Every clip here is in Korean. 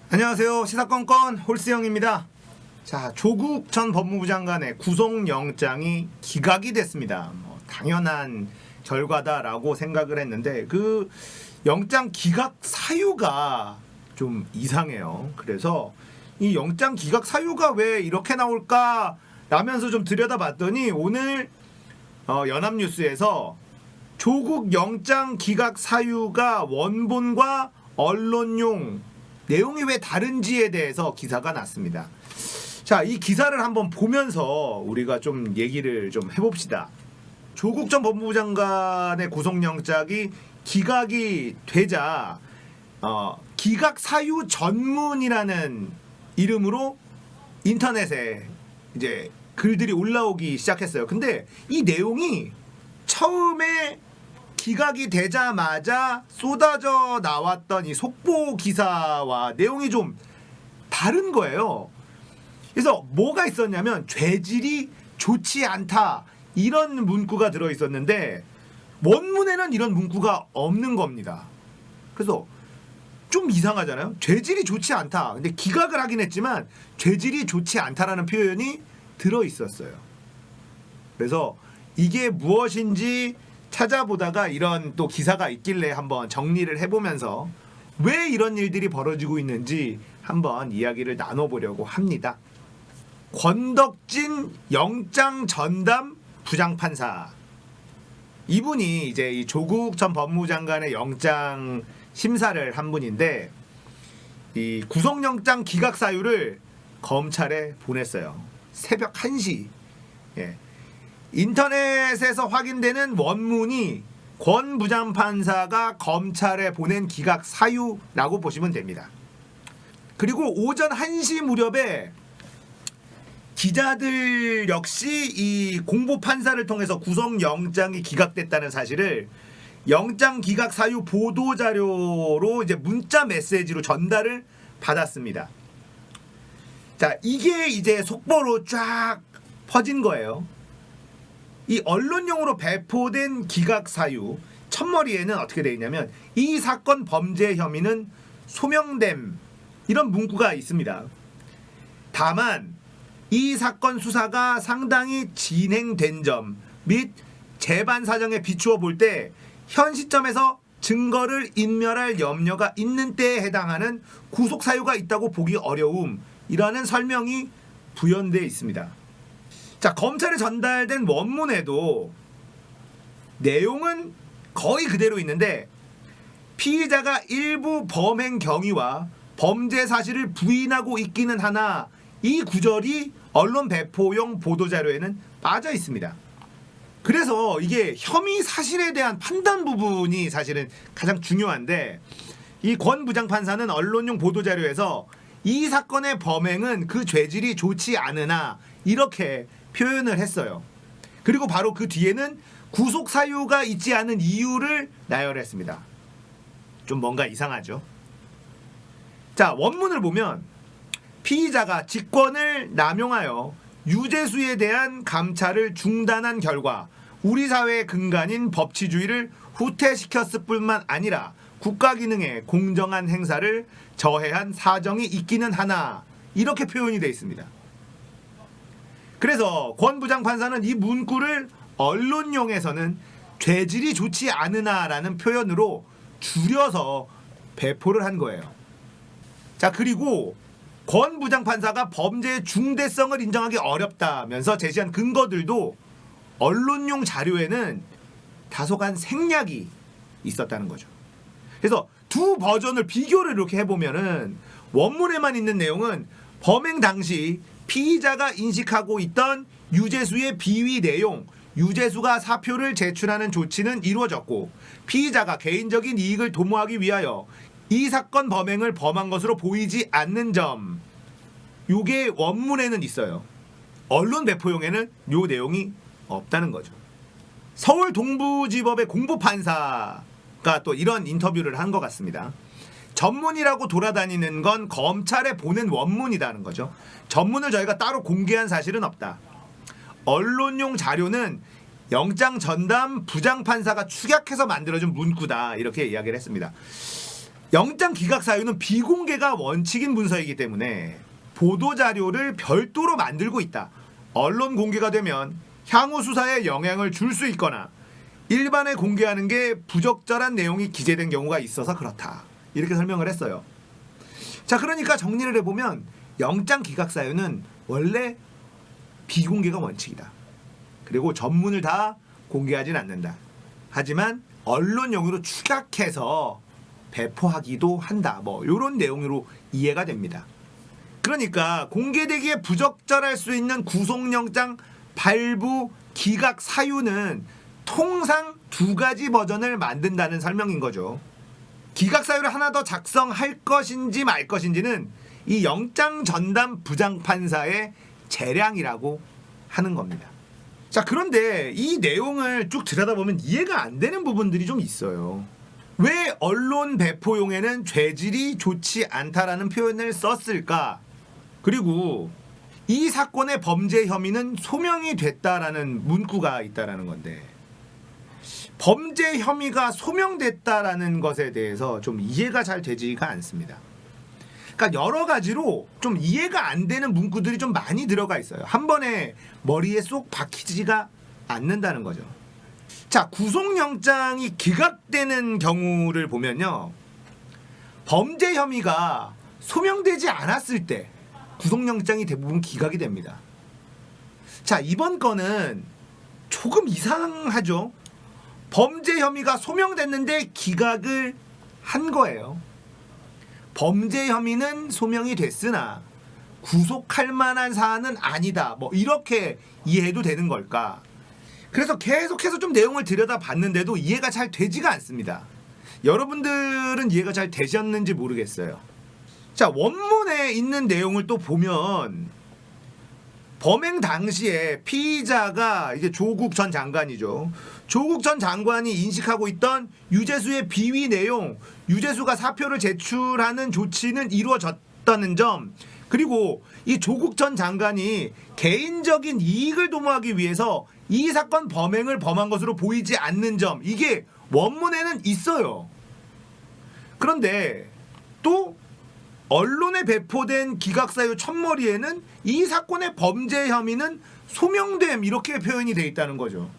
안녕하세요. 시사건건 홀스영입니다. 자, 조국 전 법무부 장관의 구속영장이 기각이 됐습니다. 당연한 결과다라고 생각을 했는데 그 영장 기각 사유가 좀 이상해요. 그래서 이 영장 기각 사유가 왜 이렇게 나올까 라면서 좀 들여다봤더니 오늘 연합뉴스에서 조국 영장 기각 사유가 원본과 언론용 내용이 왜 다른지에 대해서 기사가 났습니다. 자, 이 기사를 한번 보면서 우리가 좀 얘기를 좀 해봅시다. 조국 전 법무부 장관의 구속영장이 기각이 되자 기각 사유 전문이라는 이름으로 인터넷에 이제 글들이 올라오기 시작했어요. 근데 이 내용이 처음에 기각이 되자마자 쏟아져 나왔던 이 속보 기사와 내용이 좀 다른 거예요. 그래서 뭐가 있었냐면 죄질이 좋지 않다 이런 문구가 들어 있었는데 원문에는 이런 문구가 없는 겁니다. 그래서 좀 이상하잖아요. 죄질이 좋지 않다. 근데 기각을 하긴 했지만 죄질이 좋지 않다라는 표현이 들어 있었어요. 그래서 이게 무엇인지 찾아보다가 이런 또 기사가 있길래 한번 정리를 해보면서 왜 이런 일들이 벌어지고 있는지 한번 이야기를 나눠보려고 합니다. 권덕진 영장 전담 부장판사, 이분이 이제 이 조국 전 법무부 장관의 영장 심사를 한 분인데 이 구속영장 기각 사유를 검찰에 보냈어요. 새벽 1시. 인터넷에서 확인되는 원문이 권 부장판사가 검찰에 보낸 기각 사유라고 보시면 됩니다. 그리고 오전 1시 무렵에 기자들 역시 이 공보판사를 통해서 구속영장이 기각됐다는 사실을 영장 기각 사유 보도자료로 이제 문자 메시지로 전달을 받았습니다. 자, 이게 이제 속보로 쫙 퍼진 거예요. 이 언론용으로 배포된 기각 사유 첫머리에는 어떻게 되어 있냐면 이 사건 범죄 혐의는 소명됨 이런 문구가 있습니다. 다만 이 사건 수사가 상당히 진행된 점 및 재반 사정에 비추어 볼 때 현 시점에서 증거를 인멸할 염려가 있는 때에 해당하는 구속 사유가 있다고 보기 어려움이라는 설명이 부연되어 있습니다. 자, 검찰에 전달된 원문에도 내용은 거의 그대로 있는데 피의자가 일부 범행 경위와 범죄 사실을 부인하고 있기는 하나 이 구절이 언론 배포용 보도자료에는 빠져 있습니다. 그래서 이게 혐의 사실에 대한 판단 부분이 사실은 가장 중요한데 이 권 부장판사는 언론용 보도자료에서 이 사건의 범행은 그 죄질이 좋지 않으나 이렇게 표현을 했어요. 그리고 바로 그 뒤에는 구속 사유가 있지 않은 이유를 나열했습니다. 좀 뭔가 이상하죠. 자, 원문을 보면 피의자가 직권을 남용하여 유죄수에 대한 감찰을 중단한 결과 우리 사회의 근간인 법치주의를 후퇴시켰을 뿐만 아니라 국가 기능의 공정한 행사를 저해한 사정이 있기는 하나 이렇게 표현이 되어 있습니다. 그래서 권 부장판사는 이 문구를 언론용에서는 죄질이 좋지 않으나라는 표현으로 줄여서 배포를 한 거예요. 자, 그리고 권 부장판사가 범죄의 중대성을 인정하기 어렵다면서 제시한 근거들도 언론용 자료에는 다소간 생략이 있었다는 거죠. 그래서 두 버전을 비교를 이렇게 해보면은 원문에만 있는 내용은 범행 당시 피의자가 인식하고 있던 유죄수의 비위 내용, 유죄수가 사표를 제출하는 조치는 이루어졌고 피의자가 개인적인 이익을 도모하기 위하여 이 사건 범행을 범한 것으로 보이지 않는 점, 요게 원문에는 있어요. 언론 배포용에는 요 내용이 없다는 거죠. 서울 동부지법의 공보판사가 또 이런 인터뷰를 한 것 같습니다. 전문이라고 돌아다니는 건 검찰에 보낸 원문이라는 거죠. 전문을 저희가 따로 공개한 사실은 없다. 언론용 자료는 영장 전담 부장판사가 축약해서 만들어준 문구다 이렇게 이야기를 했습니다. 영장 기각 사유는 비공개가 원칙인 문서이기 때문에 보도자료를 별도로 만들고 있다. 언론 공개가 되면 향후 수사에 영향을 줄 수 있거나 일반에 공개하는 게 부적절한 내용이 기재된 경우가 있어서 그렇다. 이렇게 설명을 했어요. 자, 그러니까 정리를 해보면 영장 기각 사유는 원래 비공개가 원칙이다. 그리고 전문을 다 공개하진 않는다. 하지만 언론용으로 축약해서 배포하기도 한다. 뭐 이런 내용으로 이해가 됩니다. 그러니까 공개되기에 부적절할 수 있는 구속영장 발부 기각 사유는 통상 두 가지 버전을 만든다는 설명인 거죠. 기각 사유를 하나 더 작성할 것인지 말 것인지는 이 영장 전담 부장판사의 재량이라고 하는 겁니다. 자, 그런데 이 내용을 쭉 들여다보면 이해가 안 되는 부분들이 좀 있어요. 왜 언론 배포용에는 죄질이 좋지 않다라는 표현을 썼을까? 그리고 이 사건의 범죄 혐의는 소명이 됐다라는 문구가 있다라는 건데, 범죄 혐의가 소명됐다라는 것에 대해서 좀 이해가 잘 되지가 않습니다. 그러니까 여러 가지로 좀 이해가 안 되는 문구들이 좀 많이 들어가 있어요. 한 번에 머리에 쏙 박히지가 않는다는 거죠. 자, 구속영장이 기각되는 경우를 보면요, 범죄 혐의가 소명되지 않았을 때 구속영장이 대부분 기각이 됩니다. 자, 이번 건은 조금 이상하죠. 범죄 혐의가 소명됐는데 기각을 한 거예요. 범죄 혐의는 소명이 됐으나 구속할 만한 사안은 아니다. 뭐 이렇게 이해해도 되는 걸까? 그래서 계속해서 좀 내용을 들여다봤는데도 이해가 잘 되지가 않습니다. 여러분들은 이해가 잘 되셨는지 모르겠어요. 자, 원문에 있는 내용을 또 보면 범행 당시에 피의자가 이제 조국 전 장관이죠. 조국 전 장관이 인식하고 있던 유재수의 비위 내용, 유재수가 사표를 제출하는 조치는 이루어졌다는 점, 그리고 이 조국 전 장관이 개인적인 이익을 도모하기 위해서 이 사건 범행을 범한 것으로 보이지 않는 점, 이게 원문에는 있어요. 그런데 또 언론에 배포된 기각사유 첫머리에는 이 사건의 범죄 혐의는 소명됨, 이렇게 표현이 돼 있다는 거죠.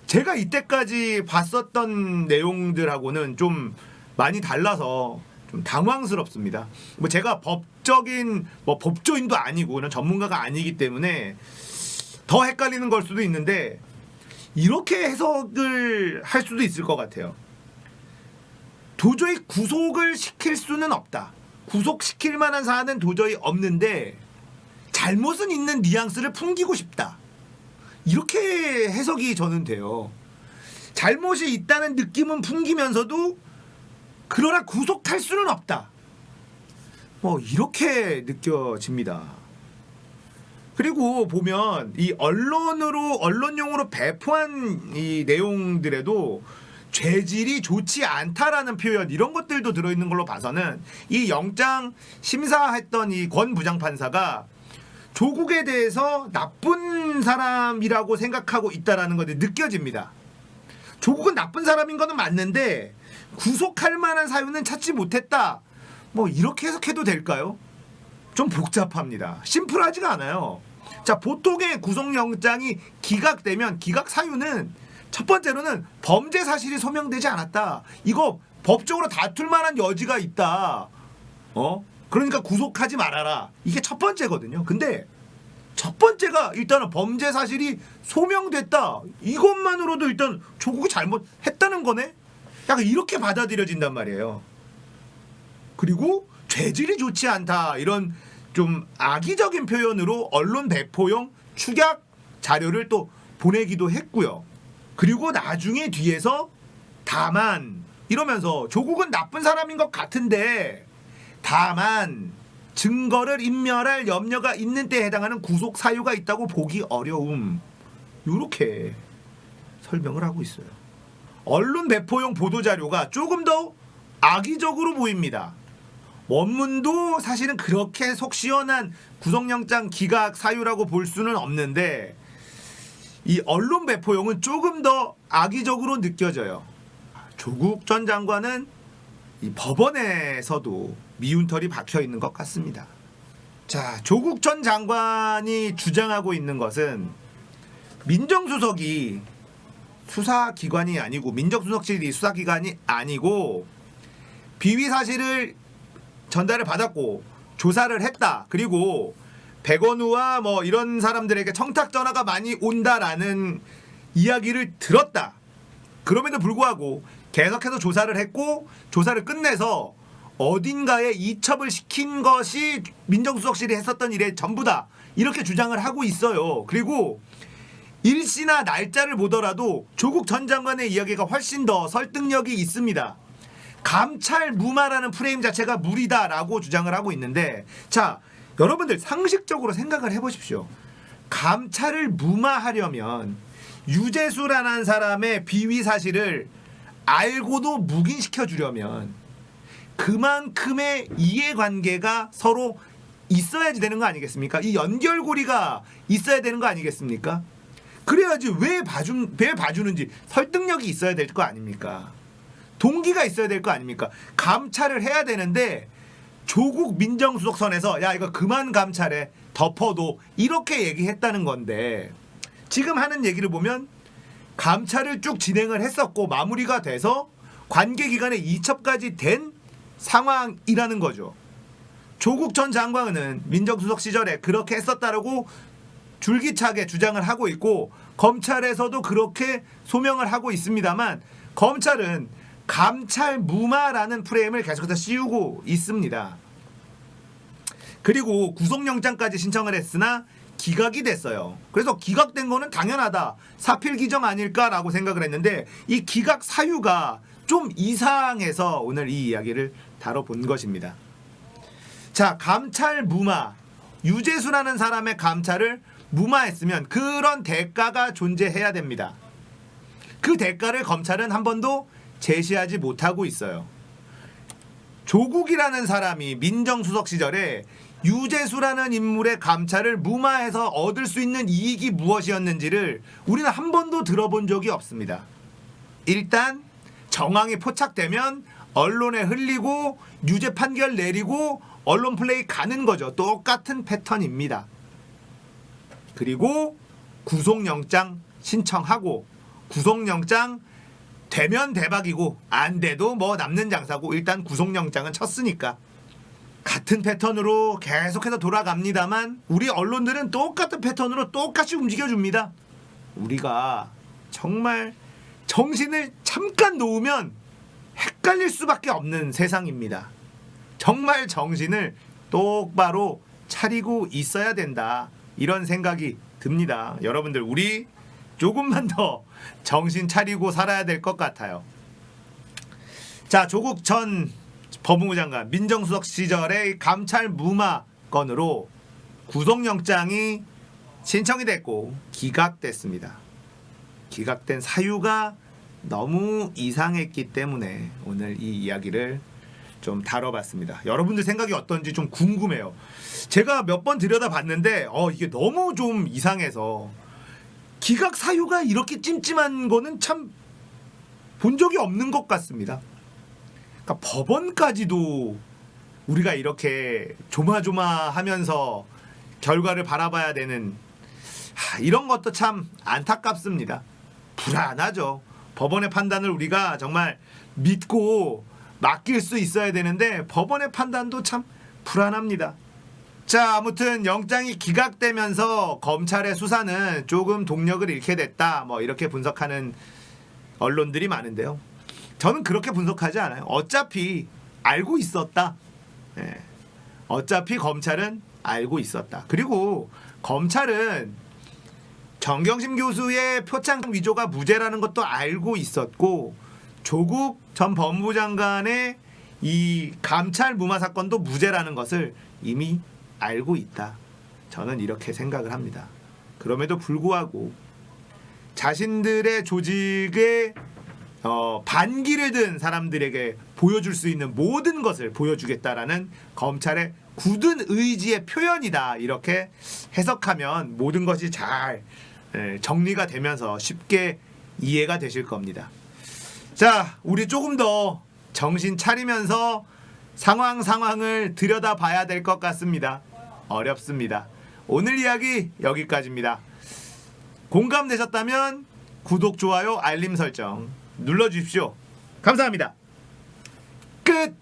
제가 이때까지 봤었던 내용들하고는 좀 많이 달라서 좀 당황스럽습니다. 뭐 제가 법적인 법조인도 아니고 전문가가 아니기 때문에 더 헷갈리는 걸 수도 있는데, 이렇게 해석을 할 수도 있을 것 같아요. 도저히 구속을 시킬 수는 없다. 구속시킬 만한 사안은 도저히 없는데 잘못은 있는 뉘앙스를 풍기고 싶다. 이렇게 해석이 저는 돼요. 잘못이 있다는 느낌은 풍기면서도 그러나 구속할 수는 없다. 뭐 이렇게 느껴집니다. 그리고 보면 이 언론용으로 배포한 이 내용들에도 죄질이 좋지 않다라는 표현, 이런 것들도 들어있는 걸로 봐서는 이 영장 심사했던 이 권 부장판사가 조국에 대해서 나쁜 사람이라고 생각하고 있다라는 것이 느껴집니다. 조국은 나쁜 사람인 거는 맞는데 구속할 만한 사유는 찾지 못했다. 뭐 이렇게 해석해도 될까요? 좀 복잡합니다. 심플하지가 않아요. 자, 보통의 구속영장이 기각되면 기각 사유는 첫 번째로는 범죄 사실이 소명되지 않았다. 이거 법적으로 다툴 만한 여지가 있다. 그러니까 구속하지 말아라. 이게 첫 번째거든요. 근데 첫 번째가 일단은 범죄 사실이 소명됐다. 이것만으로도 일단 조국이 잘못했다는 거네. 약간 이렇게 받아들여진단 말이에요. 그리고 죄질이 좋지 않다, 이런 좀 악의적인 표현으로 언론 배포용 축약 자료를 또 보내기도 했고요. 그리고 나중에 뒤에서 다만 이러면서 조국은 나쁜 사람인 것 같은데 다만 증거를 인멸할 염려가 있는 때에 해당하는 구속 사유가 있다고 보기 어려움, 이렇게 설명을 하고 있어요. 언론 배포용 보도자료가 조금 더 악의적으로 보입니다. 원문도 사실은 그렇게 속 시원한 구속영장 기각 사유라고 볼 수는 없는데 이 언론 배포용은 조금 더 악의적으로 느껴져요. 조국 전 장관은 이 법원에서도 미운털이 박혀 있는 것 같습니다. 자, 조국 전 장관이 주장하고 있는 것은 민정수석이 수사기관이 아니고 민정수석실이 수사기관이 아니고 비위 사실을 전달을 받았고 조사를 했다. 그리고 백원우와 뭐 이런 사람들에게 청탁 전화가 많이 온다라는 이야기를 들었다. 그럼에도 불구하고 계속해서 조사를 했고 조사를 끝내서 어딘가에 이첩을 시킨 것이 민정수석실이 했었던 일의 전부다. 이렇게 주장을 하고 있어요. 그리고 일시나 날짜를 보더라도 조국 전 장관의 이야기가 훨씬 더 설득력이 있습니다. 감찰 무마라는 프레임 자체가 무리다라고 주장을 하고 있는데, 자, 여러분들 상식적으로 생각을 해보십시오. 감찰을 무마하려면 유재수라는 사람의 비위 사실을 알고도 묵인시켜 주려면 그만큼의 이해관계가 서로 있어야지 되는 거 아니겠습니까? 이 연결고리가 있어야 되는 거 아니겠습니까? 그래야지 왜 봐주는지 설득력이 있어야 될 거 아닙니까? 동기가 있어야 될 거 아닙니까? 감찰을 해야 되는데 조국 민정수석 선에서 야 이거 그만 감찰해 덮어도 이렇게 얘기했다는 건데, 지금 하는 얘기를 보면 감찰을 쭉 진행을 했었고 마무리가 돼서 관계기관에 이첩까지 된 상황이라는 거죠. 조국 전 장관은 민정수석 시절에 그렇게 했었다라고 줄기차게 주장을 하고 있고 검찰에서도 그렇게 소명을 하고 있습니다만, 검찰은 감찰 무마라는 프레임을 계속해서 씌우고 있습니다. 그리고 구속영장까지 신청을 했으나 기각이 됐어요. 그래서 기각된 거는 당연하다, 사필 기정 아닐까라고 생각을 했는데 이 기각 사유가 좀 이상해서 오늘 이 이야기를 다뤄본 것입니다. 자, 감찰 무마, 유재수라는 사람의 감찰을 무마했으면 그런 대가가 존재해야 됩니다. 그 대가를 검찰은 한 번도 제시하지 못하고 있어요. 조국이라는 사람이 민정수석 시절에 유재수라는 인물의 감찰을 무마해서 얻을 수 있는 이익이 무엇이었는지를 우리는 한 번도 들어본 적이 없습니다. 일단 정황이 포착되면 언론에 흘리고 유죄 판결 내리고 언론 플레이 가는 거죠. 똑같은 패턴입니다. 그리고 구속영장 신청하고 구속영장 되면 대박이고 안 돼도 뭐 남는 장사고 일단 구속영장은 쳤으니까 같은 패턴으로 계속해서 돌아갑니다만 우리 언론들은 똑같은 패턴으로 똑같이 움직여줍니다. 우리가 정말 정신을 잠깐 놓으면 헷갈릴 수밖에 없는 세상입니다. 정말 정신을 똑바로 차리고 있어야 된다, 이런 생각이 듭니다. 여러분들 우리 조금만 더 정신 차리고 살아야 될 것 같아요. 자, 조국 전 법무부 장관 민정수석 시절의 감찰 무마 건으로 구속영장이 신청이 됐고 기각됐습니다. 기각된 사유가 너무 이상했기 때문에 오늘 이 이야기를 좀 다뤄봤습니다. 여러분들 생각이 어떤지 좀 궁금해요. 제가 몇 번 들여다봤는데 이게 너무 좀 이상해서 기각 사유가 이렇게 찜찜한 거는 참 본 적이 없는 것 같습니다. 그러니까 법원까지도 우리가 이렇게 조마조마하면서 결과를 바라봐야 되는, 이런 것도 참 안타깝습니다. 불안하죠. 법원의 판단을 우리가 정말 믿고 맡길 수 있어야 되는데 법원의 판단도 참 불안합니다. 자, 아무튼 영장이 기각되면서 검찰의 수사는 조금 동력을 잃게 됐다, 뭐 이렇게 분석하는 언론들이 많은데요. 저는 그렇게 분석하지 않아요. 어차피 알고 있었다. 어차피 검찰은 알고 있었다. 그리고 검찰은 정경심 교수의 표창 위조가 무죄라는 것도 알고 있었고 조국 전 법무부 장관의 이 감찰 무마 사건도 무죄라는 것을 이미 알고 있다. 저는 이렇게 생각을 합니다. 그럼에도 불구하고 자신들의 조직에 반기를 든 사람들에게 보여줄 수 있는 모든 것을 보여주겠다라는 검찰의 굳은 의지의 표현이다, 이렇게 해석하면 모든 것이 잘 정리가 되면서 쉽게 이해가 되실 겁니다. 자, 우리 조금 더 정신 차리면서 상황을 들여다봐야 될 것 같습니다. 어렵습니다. 오늘 이야기 여기까지입니다. 공감되셨다면 구독, 좋아요, 알림 설정 눌러주십시오. 감사합니다. 끝!